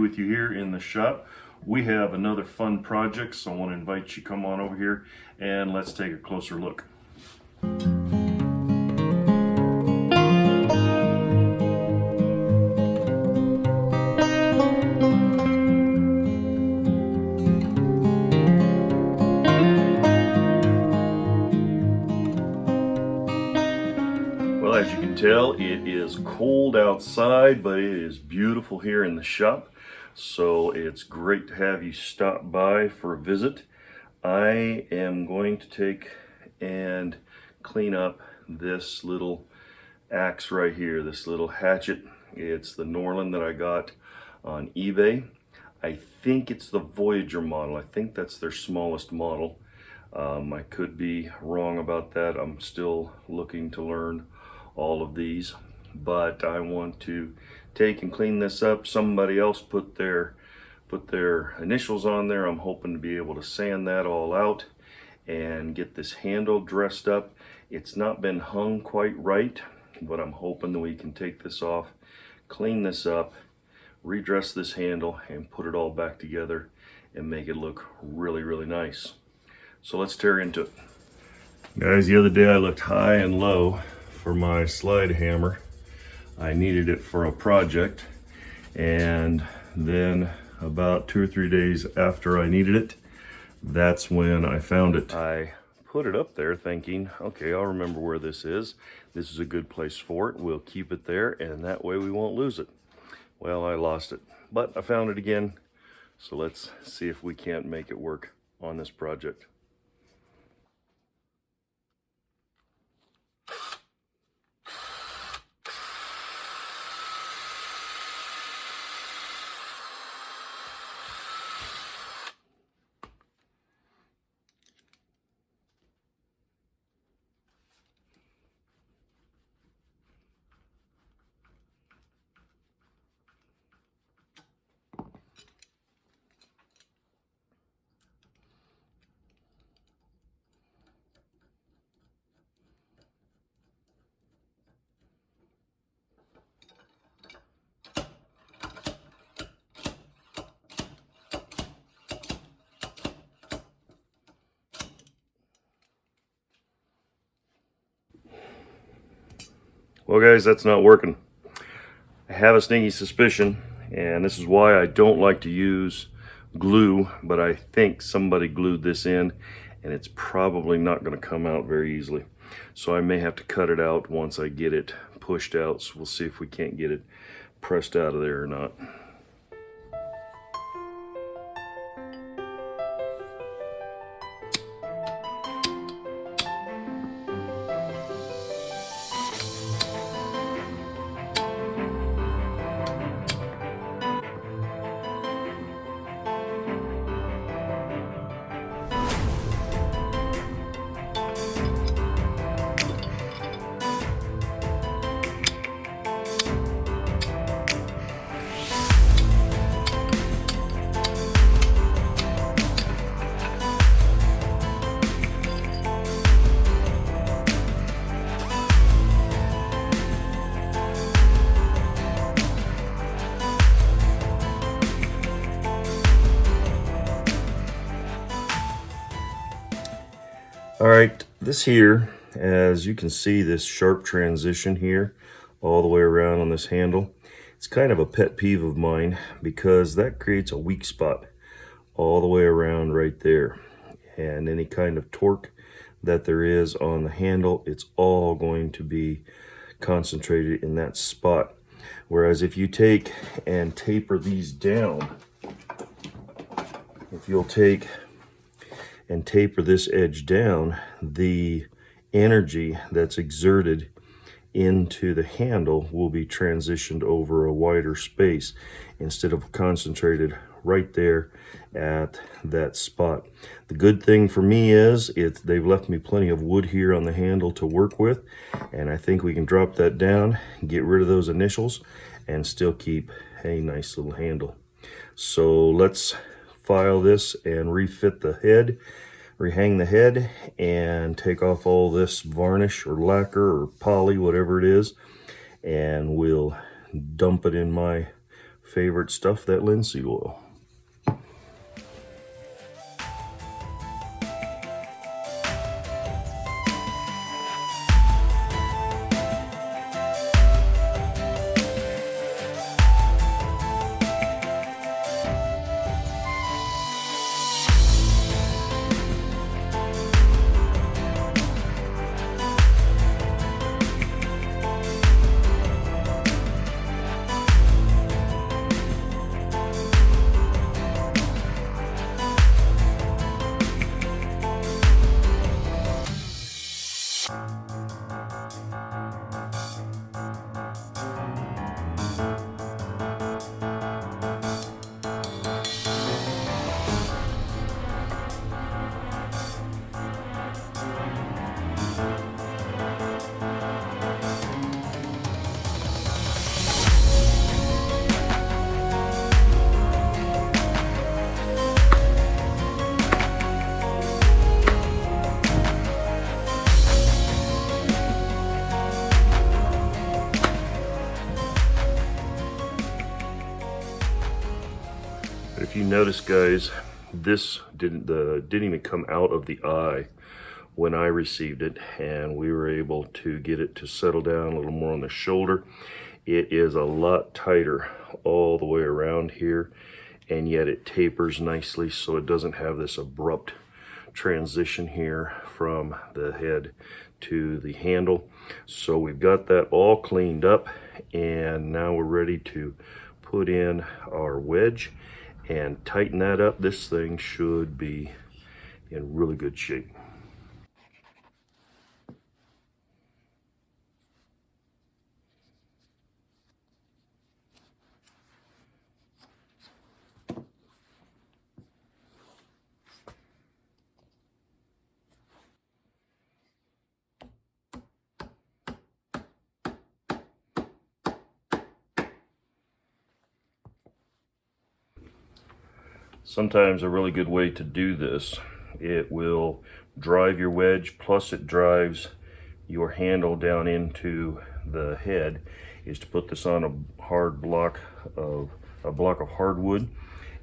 with you here in the shop. We have another fun project, so I want to invite you to come on over here and let's take a closer look. Well, as you can tell, it is cold outside, but it is beautiful here in the shop. So it's great to have you stop by for a visit. I am going to take and clean up this little axe right here, this little hatchet. It's the Norlund that I got on eBay. I think it's the Voyager model. I think that's their smallest model. I could be wrong about that. I'm still looking to learn all of these, but I want to take and clean this up. Somebody else put their initials on there. I'm hoping to be able to sand that all out and get this handle dressed up. It's not been hung quite right, but I'm hoping that we can take this off, clean this up, redress this handle, and put it all back together and make it look really, really nice. So let's tear into it. Guys, the other day I looked high and low for my slide hammer. I needed it for a project, and then about 2 or 3 days after I needed it, that's when I found it. I put it up there thinking, okay, I'll remember where this is. This is a good place for it. We'll keep it there, and that way we won't lose it. Well, I lost it, but I found it again. So let's see if we can't make it work on this project. Well, guys, that's not working. I have a sneaky suspicion, and this is why I don't like to use glue, but I think somebody glued this in, and it's probably not going to come out very easily. So I may have to cut it out once I get it pushed out, so we'll see if we can't get it pressed out of there or not. All right, this here, as you can see, this sharp transition here all the way around on this handle, it's kind of a pet peeve of mine because that creates a weak spot all the way around right there. And any kind of torque that there is on the handle, it's all going to be concentrated in that spot. Whereas if you take and taper these down, if you'll take and taper this edge down, the energy that's exerted into the handle will be transitioned over a wider space instead of concentrated right there at that spot. The good thing for me is they've left me plenty of wood here on the handle to work with, and I think we can drop that down, get rid of those initials, and still keep a nice little handle. So let's file this and refit the head, rehang the head, and take off all this varnish or lacquer or poly, whatever it is, and we'll dump it in my favorite stuff, that linseed oil. If you notice, guys, this didn't even come out of the eye when I received it, and we were able to get it to settle down a little more on the shoulder. It is a lot tighter all the way around here, and yet it tapers nicely, so it doesn't have this abrupt transition here from the head to the handle. So we've got that all cleaned up, and now we're ready to put in our wedge and tighten that up. This thing should be in really good shape. Sometimes a really good way to do this, it will drive your wedge, plus it drives your handle down into the head, is to put this on a block of hardwood,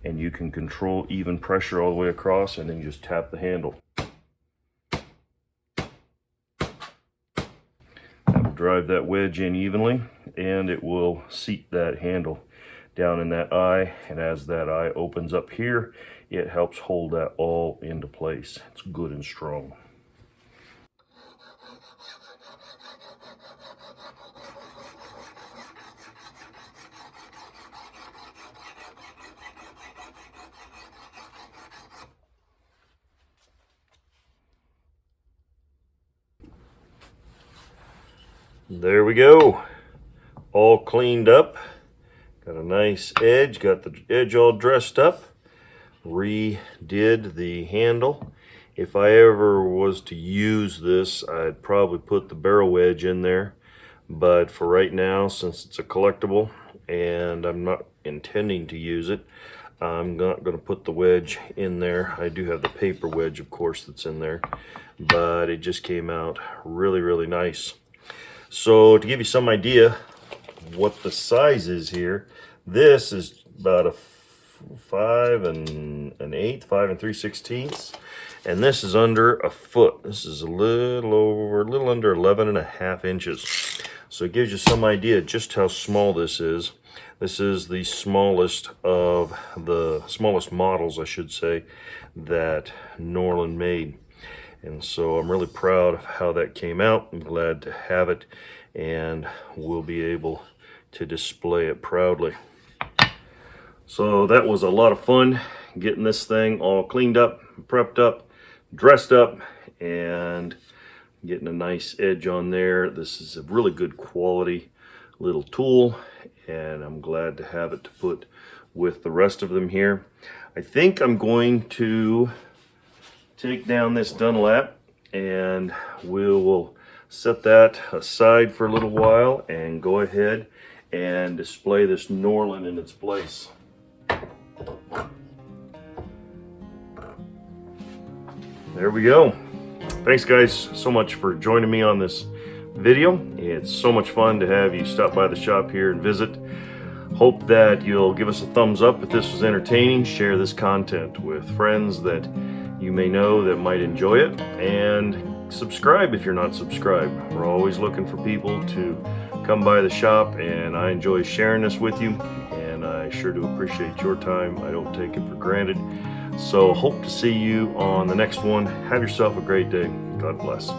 and you can control even pressure all the way across, and then just tap the handle. That will drive that wedge in evenly, and it will seat that handle down in that eye, and as that eye opens up here, it helps hold that all into place. It's good and strong. There we go, all cleaned up. Got a nice edge, got the edge all dressed up, redid the handle. If I ever was to use this, I'd probably put the barrel wedge in there, but for right now, since it's a collectible and I'm not intending to use it, I'm not going to put the wedge in there. I do have the paper wedge, of course, that's in there, but it just came out really, really nice. So to give you some idea what the size is here, this is about a 5 3/16, and this is under a foot. This is a little under 11.5 inches. So it gives you some idea just how small this is. This is the smallest models, I should say, that Norlund made. And so I'm really proud of how that came out. I'm glad to have it, and we'll be able to display it proudly. So that was a lot of fun, getting this thing all cleaned up, prepped up, dressed up, and getting a nice edge on there. This is a really good quality little tool, and I'm glad to have it to put with the rest of them here. I think I'm going to take down this Dunlap, and we will set that aside for a little while and go ahead and display this Norlund in its place. There we go. Thanks guys so much for joining me on this video. It's so much fun to have you stop by the shop here and visit. Hope that you'll give us a thumbs up if this was entertaining. Share this content with friends that you may know that might enjoy it, and subscribe if you're not subscribed. We're always looking for people to come by the shop, and I enjoy sharing this with you, and I sure do appreciate your time. I don't take it for granted. So hope to see you on the next one. Have yourself a great day. God bless.